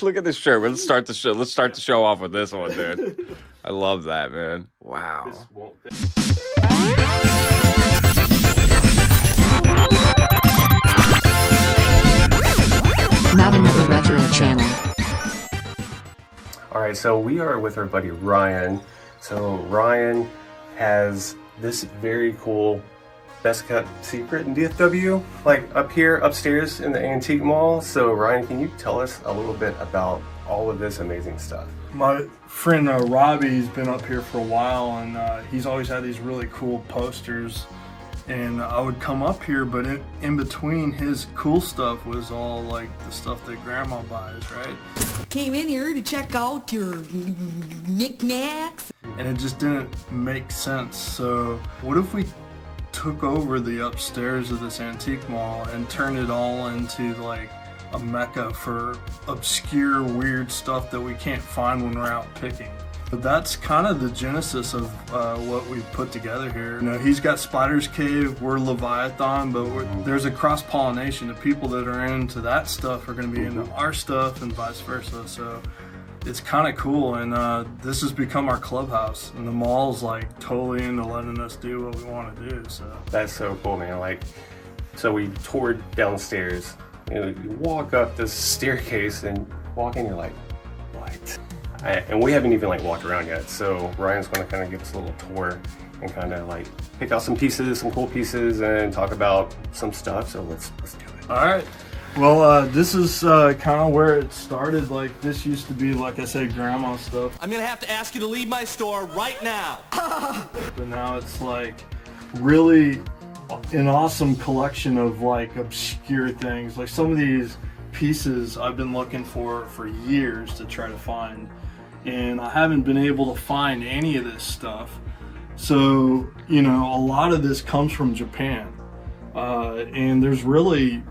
Look at this shirt. Let's start the show. Let's start the show off with this one, dude. I love that, man. Wow. Not another retro channel. All right, so we are with our buddy Ryan. So Ryan has this very cool best kept secret in DFW, like up here upstairs in the antique mall. So Ryan, can you tell us a little bit about all of this amazing stuff? My friend Robbie's been up here for a while, and he's always had these really cool posters. And I would come up here, but in between his cool stuff was all like the stuff that Grandma buys, right? Came in here to check out your knickknacks. And it just didn't make sense. So what if we took over the upstairs of this antique mall and turned it all into like a mecca for obscure, weird stuff that we can't find when we're out picking? But that's kind of the genesis of what we've put together here. You know, he's got Spider's Cave, we're Leviathon, but there's a cross-pollination. The people that are into that stuff are going to be into our stuff and vice versa. So it's kind of cool, and this has become our clubhouse, and the mall's like totally into letting us do what we want to do. So That's so cool, man. Like, so we toured downstairs. You walk up this staircase and walk in, you're like, what? And we haven't even like walked around yet, so Ryan's going to kind of give us a little tour and kind of like pick out some pieces, some cool pieces, and talk about some stuff. So let's do it. all right. Well, this is kind of where it started. Like, this used to be, like I said, Grandma stuff. I'm gonna have to ask you to leave my store right now. But now it's like really an awesome collection of like obscure things. Like some of these pieces I've been looking for years to try to find, and I haven't been able to find any of this stuff. So, you know, a lot of this comes from Japan. And there's really,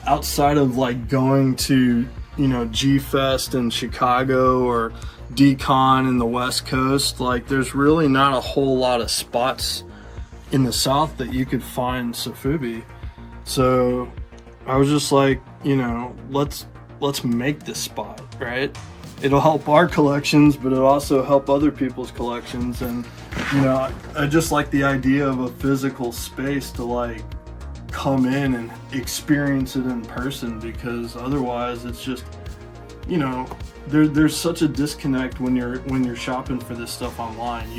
outside of like going to, you know, G-Fest in Chicago or D-Con in the West Coast, like there's really not a whole lot of spots in the South that you could find Sofubi. So I was just like, you know, let's make this spot, right? It'll help our collections, but it'll also help other people's collections. And, you know, I just like the idea of a physical space to like come in and experience it in person, because otherwise it's just, you know, there's such a disconnect when you're shopping for this stuff online.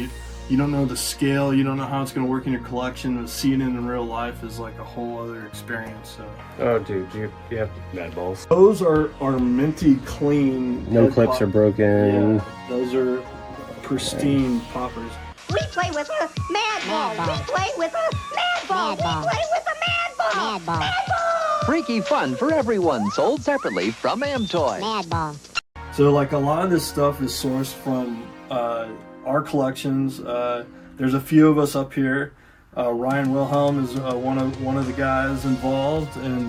You don't know the scale, you don't know how it's going to work in your collection, and seeing it in real life is like a whole other experience. So. Oh, dude, you have mad balls. Those are minty clean. No clips are broken. Yeah, those are pristine poppers. We play with a mad ball. We play with a mad ball. We play with a mad ball. Mad ball. Mad ball. Freaky fun for everyone, sold separately from Amtoy. Mad ball. So like a lot of this stuff is sourced from our collections. There's a few of us up here. Ryan Wilhelm is one of the guys involved, and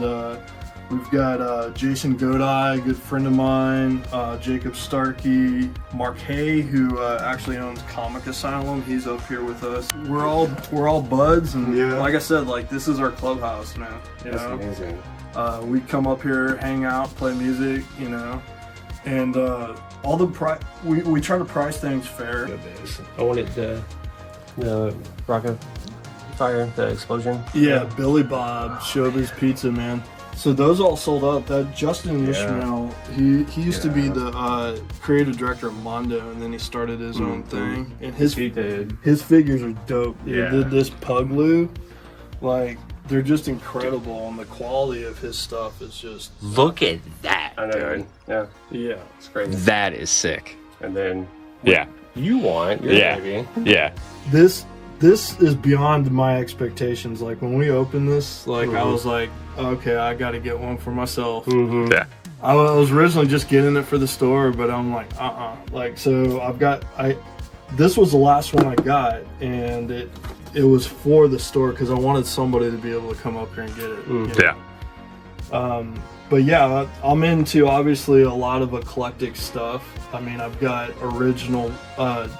we've got Jason Godai, a good friend of mine, Jacob Starkey, Mark Hay, who actually owns Comic Asylum. He's up here with us. We're all buds, and like I said, like this is our clubhouse, man. That's amazing. We come up here, hang out, play music, you know, and all the we try to price things fair. I wanted the rocket fire, the explosion. Yeah, Billy Bob, Showbiz Pizza, man. So those all sold out. That Justin Ishmael, he used to be the creative director of Mondo, and then he started his own thing. And his figures are dope. Yeah. This Puglu, like they're just incredible, and the quality of his stuff is just. Look at that, I know, dude. Yeah. It's crazy. That is sick. And then Yeah. you want your baby. Yeah. This is beyond my expectations. Like when we opened this, like I was like, okay, I got to get one for myself. Yeah. I was originally just getting it for the store, but I'm like, like, so this was the last one I got, and it was for the store because I wanted somebody to be able to come up here and get it. You know? Yeah. But yeah, I'm into obviously a lot of eclectic stuff. I mean, I've got original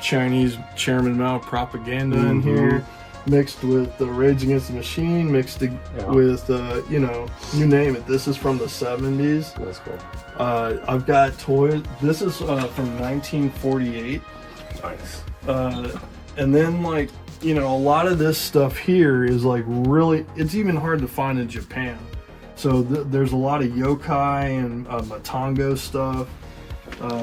Chinese Chairman Mao propaganda in here. mixed with the Rage Against the Machine, mixed with you know, you name it. This is from the 70s. That's cool. I've got toys. This is from 1948. Nice. And then, like, you know, a lot of this stuff here is like really, it's even hard to find in Japan. So there's a lot of yokai and Matango stuff.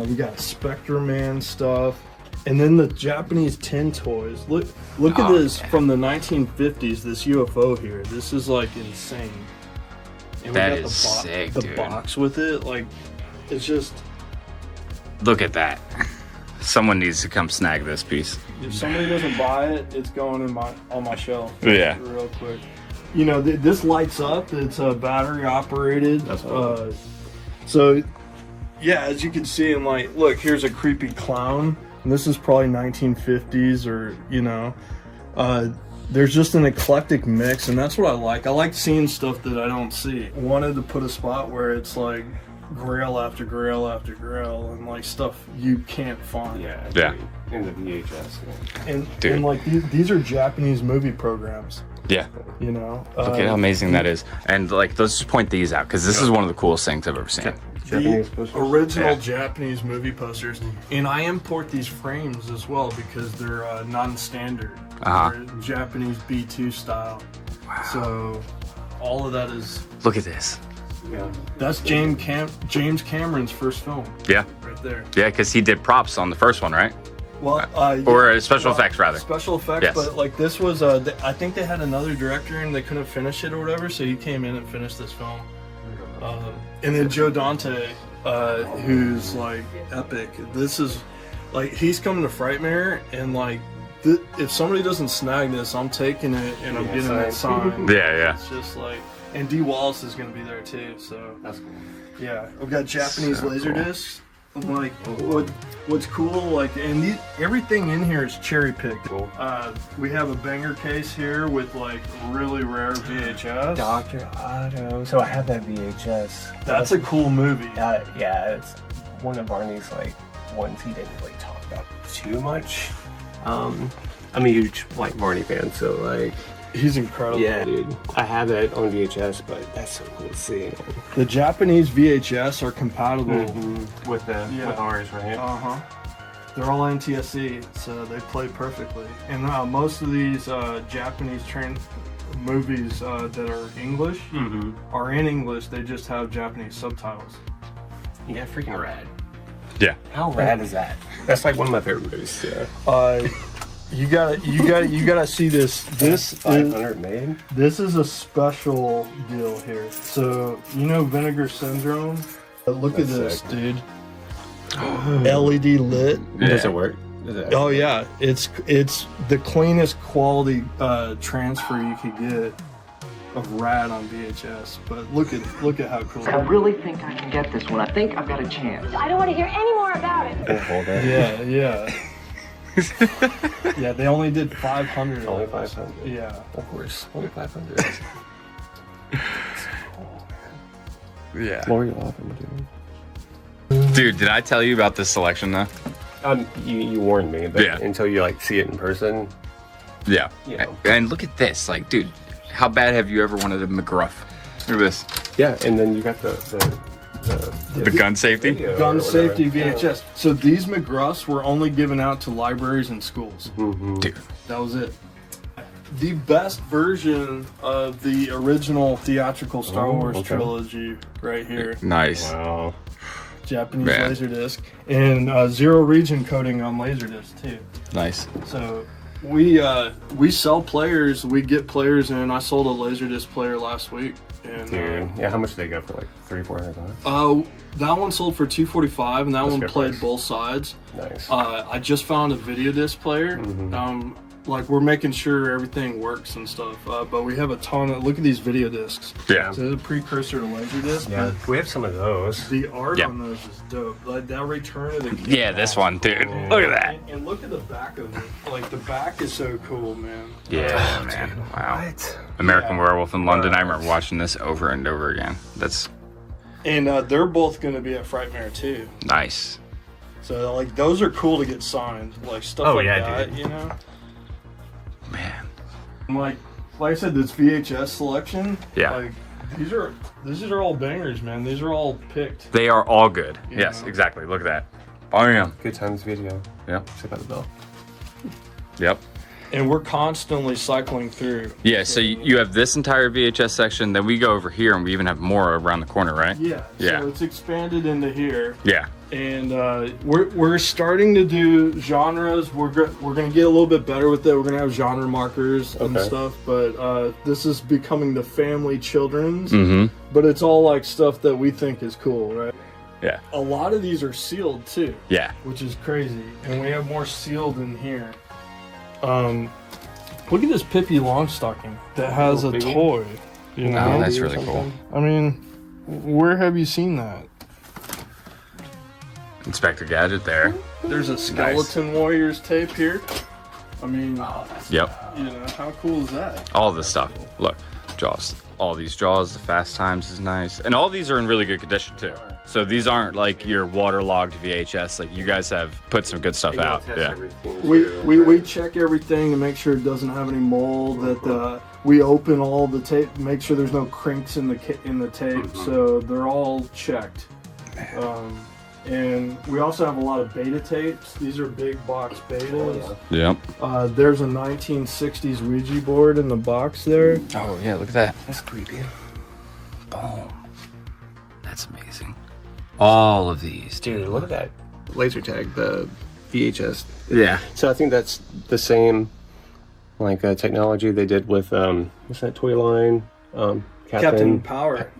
We got Spectre Man stuff. And then the Japanese tin toys. Look at this from the 1950s, this UFO here. This is like insane. And That we got is sick, the dude. box with it. Like, it's just, Look at that. Someone needs to come snag this piece. if somebody doesn't buy it, it's going in on my shelf. Yeah. Real quick. You know, this lights up. It's battery operated. That's cool. So, yeah, as you can see, and like, look, here's a creepy clown. And this is probably 1950s, or you know, there's just an eclectic mix, and that's what I like. I like seeing stuff that I don't see. Wanted to put a spot where it's like grail after grail after grail, and like stuff you can't find. Yeah. Yeah. In the VHS. Yeah. And like these are Japanese movie programs. Yeah. You know. Look at how amazing that is. And like, let's just point these out because this is one of the coolest things I've ever seen. Japanese The posters. original Yeah. Japanese movie posters, and I import these frames as well because they're non-standard. They're Japanese B2 style. So all of that is, Look at this. Yeah. that's James Cameron's first film Yeah. right there. Yeah, because he did props on the first one, right? Well, Or special effects, rather. Special effects, Yes. but like this was, I think they had another director and they couldn't finish it or whatever, so he came in and finished this film. And then Joe Dante, who's like epic. This is like, he's coming to Frightmare, and like, if somebody doesn't snag this, I'm taking it and I'm getting it signed. Yeah, yeah. It's just like, and Dee Wallace is going to be there too. So That's cool. yeah, we've got Japanese So laser cool. discs. Like, what's cool, like, and everything in here is cherry picked. Cool. We have a banger case here with like really rare VHS. Dr. Otto. So I have that VHS. That's a cool movie. Yeah, it's one of Barney's like ones he didn't really talk about too much. I'm a huge like Barney fan, so like, He's incredible. yeah, dude. I have that on VHS, but that's so cool to see. The Japanese VHS are compatible. With ours, right? They're all NTSC, so they play perfectly. And most of these Japanese movies that are English are in English. They just have Japanese subtitles. Yeah, freaking rad. Yeah. How rad is that? That's like one of my favorite movies. Yeah. You gotta see this. This is 500 made. This is a special deal here. So, you know Vinegar Syndrome? Look at this, sick. dude. LED lit. Does it work? Oh yeah, it's the cleanest quality transfer you could get of rad on VHS. But look at how cool. I really think I can get this one. I think I've got a chance. I don't want to hear any more about it. Hold that. Yeah. Yeah, they only did 500. Only of those. 500. Yeah. Of course, only 500. Yeah. Lori Loughlin, dude. Dude, did I tell you about this selection though? You warned me, but Yeah. until you like see it in person, Yeah. Yeah. And look at this. Like, dude, how bad have you ever wanted a McGruff? Look at this. yeah. And then you got the gun safety? video Gun or whatever. safety VHS. So these McGruffs were only given out to libraries and schools. Dude. That was it. The best version of the original theatrical Star Wars okay. trilogy right here. Nice. Wow. Japanese Man. Laserdisc. And zero region coding on Laserdisc too. Nice. So we sell players, we get players in. I sold a Laserdisc player last week. And Dude, yeah. How much did they go for? Like $300-$400? that one sold for $245 and that That's one good played price. both sides. Nice. I just found a video disc player. Like, we're making sure everything works and stuff. But we have a ton of, look at these video discs. Yeah. So it's a precursor to Laserdisc. yeah. But We have some of those. the art Yeah. on those is dope. Like that Return of the King. Yeah, this one, dude. Look at that. And look at the back of it. Like, the back is so cool, man. Yeah, man. Wow. What? American Werewolf in London. I remember watching this over and over again. That's And they're both going to be at Frightmare too. nice. So, like, those are cool to get signed. Like, stuff Oh, like yeah, that, dude. you know? Man. Like I said, this VHS selection. Yeah. Like these are all bangers, man. These are all picked. They are all good. You Yes, know? exactly. Look at that. Bam. Good times video. Yep. Check out the bell. Yep. And we're constantly cycling through. Yeah, so you have this entire VHS section, then we go over here and we even have more around the corner, right? Yeah. Yeah. So it's expanded into here. Yeah. And we're starting to do genres. We're going to get a little bit better with it. We're going to have genre markers and stuff. But this is becoming the family children's. Mm-hmm. But it's all like stuff that we think is cool, right? Yeah. A lot of these are sealed too. Yeah. Which is crazy. And we have more sealed in here. Look at this Pippi Longstocking that has a toy. You know? Oh, that's really cool. I mean, where have you seen that? Inspector Gadget there. There's a Skeleton Warriors tape here. I mean, Yep. you know, how cool is that? All this stuff. Look, Jaws. All these Jaws, the Fast Times is nice. And all these are in really good condition too. So these aren't like your waterlogged VHS. Like you guys have put some good stuff out. Yeah. We check everything to make sure it doesn't have any mold. That we open all the tape, make sure there's no crinks in the tape. So they're all checked. And we also have a lot of beta tapes. These are big box betas. Yep. There's a 1960s Ouija board in the box there. Oh yeah, look at that. That's creepy. Boom. That's amazing. All of these. Dude, look at that laser tag, the VHS. Yeah. So I think that's the same like technology they did with what's that toy line? Captain Power.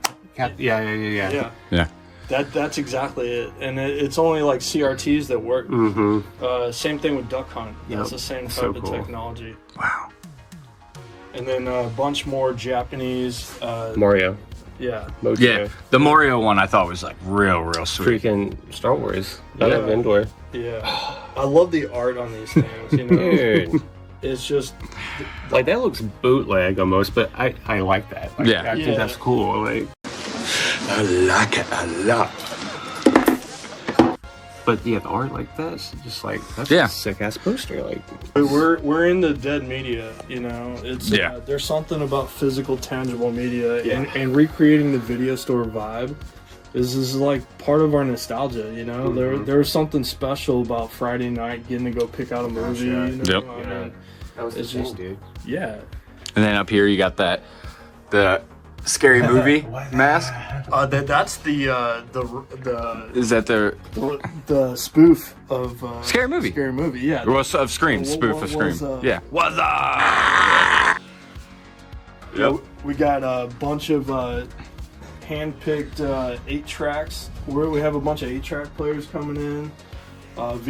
Yeah. Yeah. That's exactly it, and it's only like CRTs that work. Same thing with Duck Hunt. That's the same type of technology. Wow. And then a bunch more Japanese. Mario. Yeah. Mojo. Yeah. The Mario one I thought was like real sweet. Freaking Star Wars. Out of Yeah. indoor. Yeah. I love the art on these things. You know, Dude. it's just Like that looks bootleg almost, but I like that. Like, Yeah. I think that's cool. Like I like it a lot. but yeah, the art like this, just like that's Yeah. a sick ass poster. Like we're in the dead media. You know, it's Yeah. there's something about physical, tangible media and recreating the video store vibe. This is like part of our nostalgia, you know. There was something special about Friday night getting to go pick out a movie. yeah. You know? Yep. I mean, that was it's the thing, just- dude. yeah. And then up here you got the scary movie mask. That's the Is that the spoof of Scary Movie? Scary Movie, yeah. Well, of Scream, What- spoof what of Scream. was, Yeah. What's up? Yep. We got a bunch of hand-picked 8-tracks. We have a bunch of 8-track players coming in. Not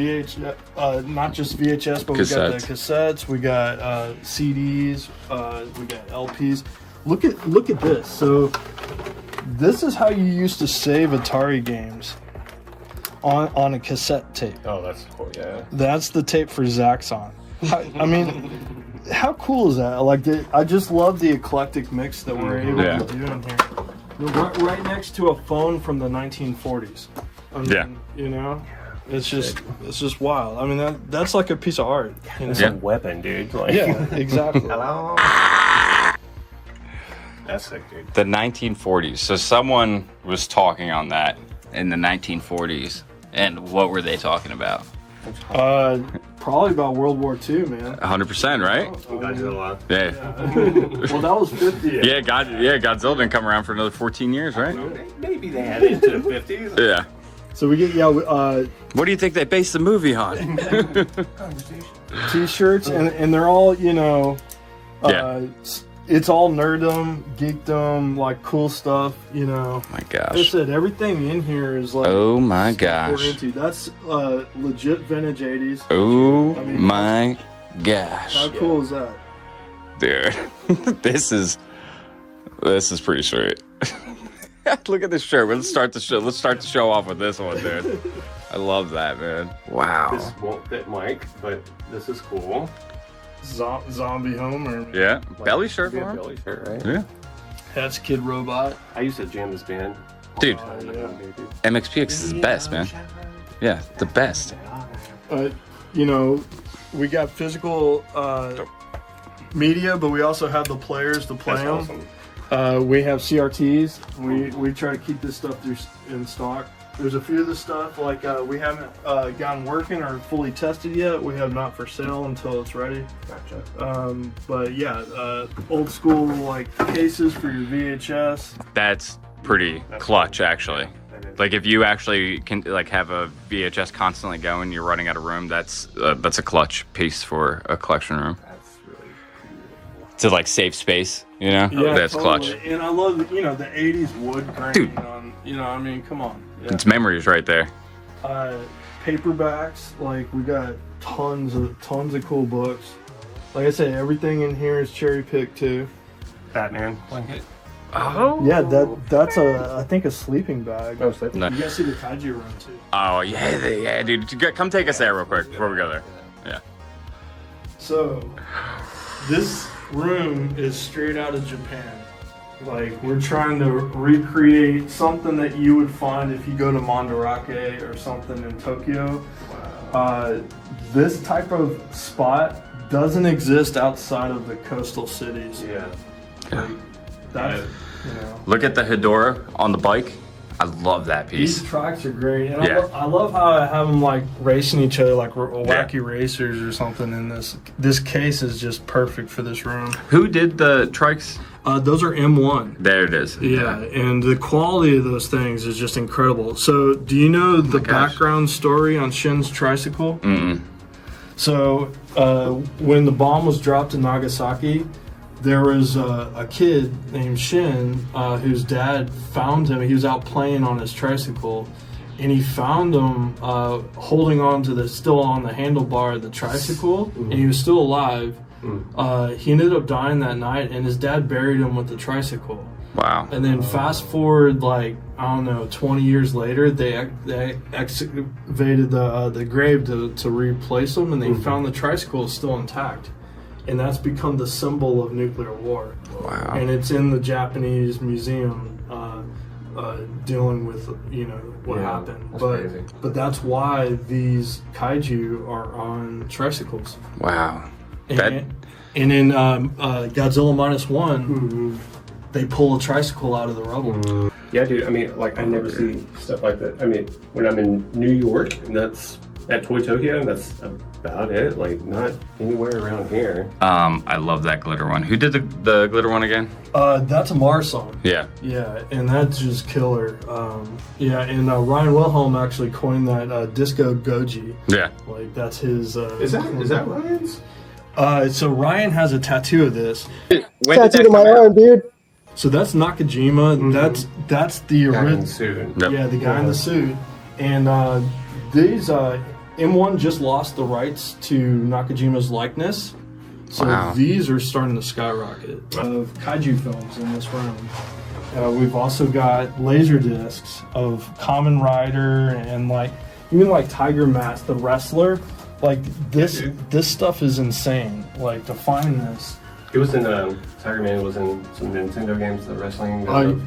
just VHS, but we got the cassettes. We got CDs. We got LPs. Look at this. So this is how you used to save Atari games on a cassette tape. Oh, that's cool. Yeah. That's the tape for Zaxxon. I mean, how cool is that? Like, I just love the eclectic mix that we're able to do in here. We're right next to a phone from the 1940s. I mean, you know, it's just wild. I mean, that's like a piece of art. You know? It's a weapon, dude. Like, Yeah, exactly. Hello. That's sick, dude. The 1940s. So someone was talking on that in the 1940s. And what were they talking about? Probably about World War II, man. 100%, right? Godzilla. Yeah. Well, that was 50. Yeah, Godzilla didn't come around for another 14 years, right? Maybe they had it into the 50s. Yeah. So we get What do you think they based the movie on? T-shirts, and they're all, you know, it's all nerdum, geekdom, like cool stuff, you know. My I gosh. said everything in here is like. Oh my we're gosh. into. That's legit vintage 80s. Oh I mean, my gosh. How cool is that? Dude. This is pretty sweet. Look at this shirt. Let's start the show off with this one, dude. I love that, man. Wow. This won't fit Mike, but this is cool. Zombie Homer. Yeah. Belly shirt for Yeah, him? belly shirt, right? Yeah. That's Kid Robot. I used to jam this band. Dude, Yeah. MXPX is the best, man. Yeah, the best. You know, we got physical media, but we also have the players to play That's them. awesome. We have CRTs. We try to keep this stuff in stock. There's a few of the stuff like we haven't gotten working or fully tested yet. We have not for sale until it's ready. Gotcha. But yeah, old school like cases for your VHS. That's pretty clutch, actually. Like if you actually can like have a VHS constantly going, you're running out of room. That's a clutch piece for a collection room. That's really cool. To like save space, you know. Yeah, That's totally. clutch. And I love the 80s wood grain. Dude. On, I mean, come on. Yeah. It's memories right there. Paperbacks, like we got tons of cool books. Like I say, everything in here is cherry picked too. Batman blanket. Oh. Yeah, that's I think a sleeping bag. Oh, sleeping. No. You guys see the kaiju room too. Oh yeah, dude. Come take us there real quick before we go there. Yeah. So, this room is straight out of Japan. Like, we're trying to recreate something that you would find if you go to Mandarake or something in Tokyo. This type of spot doesn't exist outside of the coastal cities. Yeah. Like, that's, Look at the Hedora on the bike. I love that piece. These tracks are great. And Yeah. I love how I have them like racing each other like wacky racers or something in this. This case is just perfect for this room. Who did the trikes? Those are M1. There it is. Yeah, and the quality of those things is just incredible. So, do you know the background story on Shin's tricycle? Mm-mm. So, when the bomb was dropped in Nagasaki, there was a kid named Shin whose dad found him. He was out playing on his tricycle, and he found him holding on to still on the handlebar of the tricycle, and he was still alive. He ended up dying that night, and his dad buried him with the tricycle. Wow. And then fast forward, like, I don't know, 20 years later, they excavated the grave to replace him, and they found the tricycle still intact. And that's become the symbol of nuclear war. Wow. And it's in the Japanese museum dealing with, what happened. That's crazy. But that's why these kaiju are on tricycles. Wow. And in Godzilla Minus One, they pull a tricycle out of the rubble. Yeah, dude. I mean, like, I never see stuff like that. I mean, when I'm in New York, and that's at Toy Tokyo, and that's about it. Like, not anywhere around here. I love that glitter one. Who did the glitter one again? That's a Mars song. Yeah. Yeah, and that's just killer. And Ryan Wilhelm actually coined that disco goji. Yeah. Like, that's his. Is that Ryan's? So Ryan has a tattoo of this. Tattooed on my arm, dude. So that's Nakajima. That's the Guy in the original. suit. Yep. Yeah, the guy in the suit. And these M1 just lost the rights to Nakajima's likeness. So Wow. these are starting to skyrocket of kaiju films in this room. We've also got laser discs of Kamen Rider and even Tiger Mask, the wrestler. Like this stuff is insane. Like to find this. It was in Tiger Man was in some Nintendo games, the wrestling.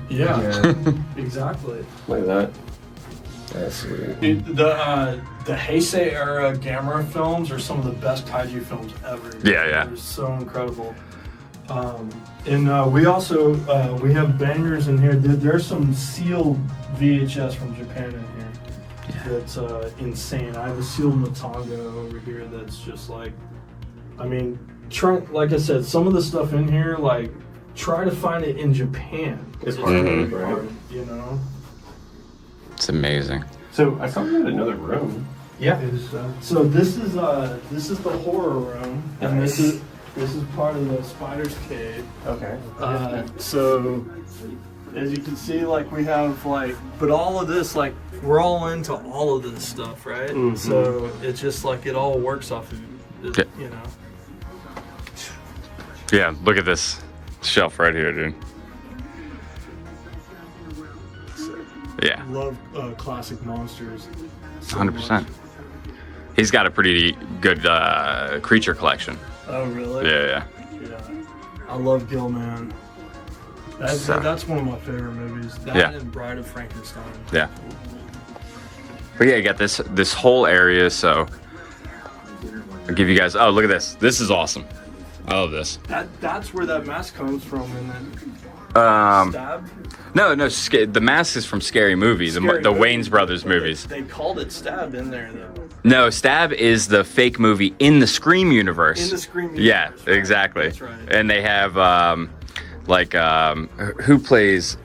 Yeah, exactly. Look at that. That's sweet. Dude, the Heisei era Gamera films are some of the best kaiju films ever. Yeah. They're so incredible. And we also we have bangers in here. There's some sealed VHS from Japan in here. That's insane. I have a sealed Matanga over here that's just like, I mean, like I said, some of the stuff in here, like, try to find it in Japan. It's hard, right? It's amazing. So I saw you in another room. Yeah. So this is the horror room, and this is part of the spider's cave. Okay. So as you can see, like we have but all of this, like we're all into all of this stuff, right? Mm-hmm. So it's just like it all works off of it, Yeah, look at this shelf right here, dude. Yeah, Love classic monsters. so 100%. much. He's got a pretty good creature collection. Oh really? Yeah. Yeah. I love Gilman. That's one of my favorite movies. That Yeah. and Bride of Frankenstein. Yeah. But yeah, you got this whole area, so I'll give you guys, oh, look at this. This is awesome. I love this. That's where that mask comes from, and then Stab. No, the mask is from Scary Movie, the Wayans Brothers movies. They called it Stab in there though. No, Stab is the fake movie in the Scream universe. In the Scream universe. Yeah, right? exactly. That's right. And they have who plays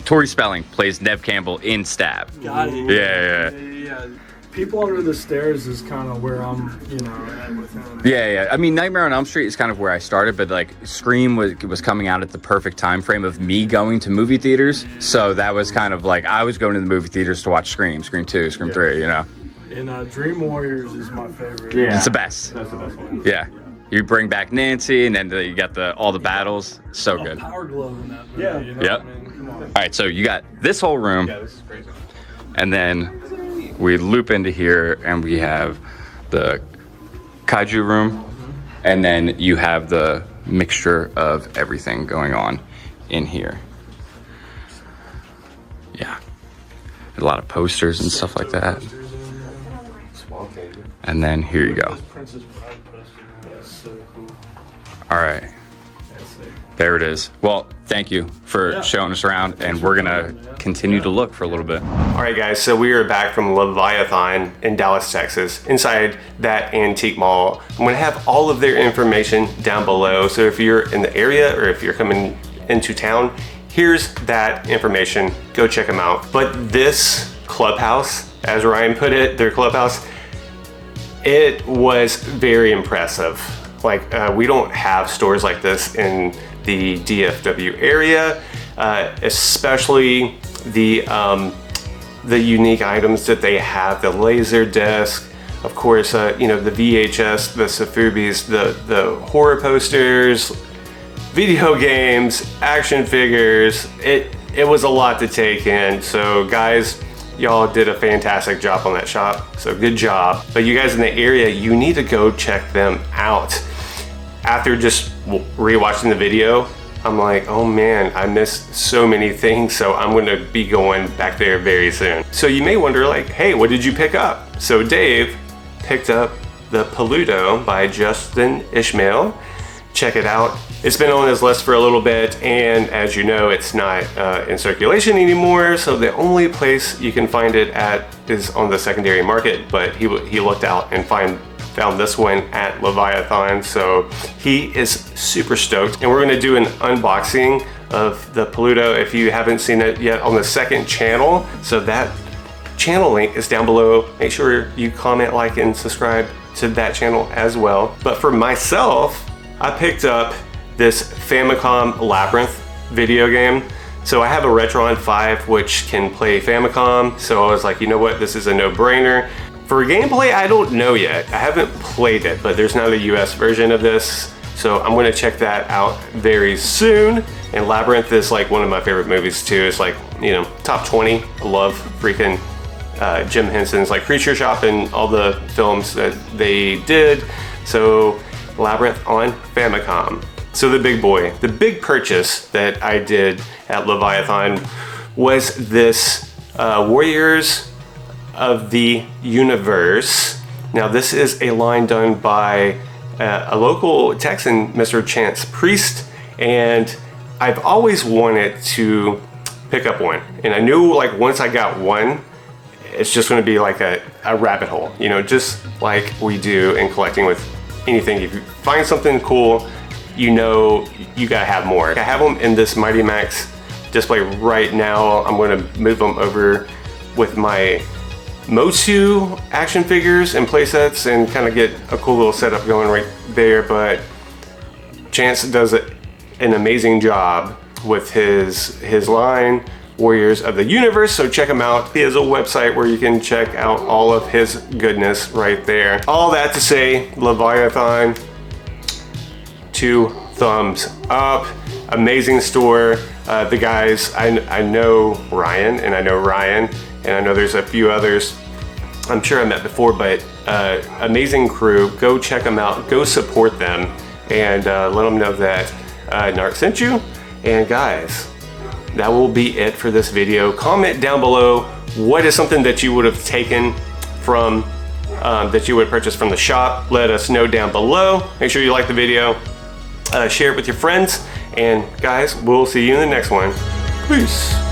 Tori Spelling plays Neve Campbell in Stab. Got it. Yeah. People Under the Stairs is kind of where I'm, at with him. Yeah. I mean, Nightmare on Elm Street is kind of where I started, but like Scream was coming out at the perfect time frame of me going to movie theaters. So that was kind of like I was going to the movie theaters to watch Scream 2, Scream 3, And Dream Warriors is my favorite. Yeah. It's the best. That's the best one. Yeah. You bring back Nancy, and then you got all the battles. So good. Power Glove in that movie. Yeah. Yep. I mean, come on. All right, so you got this whole room. Yeah, this is crazy. And then we loop into here and we have the kaiju room. And then you have the mixture of everything going on in here. Yeah. A lot of posters and stuff like that. And then here you go. All right. There it is. Well, thank you for showing us around, and we're gonna continue to look for a little bit. All right, guys, so we are back from Leviathon in Dallas, Texas, inside that antique mall. I'm gonna have all of their information down below, so if you're in the area or if you're coming into town, here's that information. Go check them out. But this clubhouse, as Ryan put it, their clubhouse, it was very impressive. Like, we don't have stores like this in the DFW area, especially the unique items that they have, the laser disc, of course, the VHS, the Safubis, the horror posters, video games, action figures. It was a lot to take in. So guys, y'all did a fantastic job on that shop. So good job. But you guys in the area, you need to go check them out. After just rewatching the video, I'm like, oh man, I missed so many things, so I'm gonna be going back there very soon. So you may wonder, like, hey, what did you pick up? So Dave picked up the Paluto by Justin Ishmael. Check it out. It's been on his list for a little bit, and as you know, it's not in circulation anymore, so the only place you can find it at is on the secondary market, but he looked out and found this one at Leviathon, so he is super stoked. And we're gonna do an unboxing of the Paluto if you haven't seen it yet on the second channel. So that channel link is down below. Make sure you comment, like, and subscribe to that channel as well. But for myself, I picked up this Famicom Labyrinth video game. So I have a Retron 5 which can play Famicom, so I was like, you know what, this is a no-brainer. For gameplay, I don't know yet. I haven't played it, but there's not a US version of this, so I'm gonna check that out very soon. And Labyrinth is like one of my favorite movies too. It's like, top 20. I love freaking Jim Henson's like Creature Shop and all the films that they did. So Labyrinth on Famicom. So the big purchase that I did at Leviathon was this Warriors of the Universe. Now this is a line done by a local Texan, Mr. Chance Priest, and I've always wanted to pick up one. And I knew like once I got one, it's just gonna be like a rabbit hole, just like we do in collecting with anything. If you find something cool, you gotta have more. I have them in this Mighty Max display right now. I'm gonna move them over with my Motu action figures and playsets and kind of get a cool little setup going right there. But Chance does an amazing job with his line, Warriors of the Universe, so check him out. He has a website where you can check out all of his goodness right there. All that to say, Leviathon, 2 thumbs up. Amazing store. The guys, I know Ryan, and I know there's a few others I'm sure I met before, but amazing crew. Go check them out, go support them, and let them know that Narc sent you. And guys, that will be it for this video. Comment down below what is something that you would have taken from, that you would purchase from the shop. Let us know down below. Make sure you like the video. share it with your friends, and guys, we'll see you in the next one. Peace.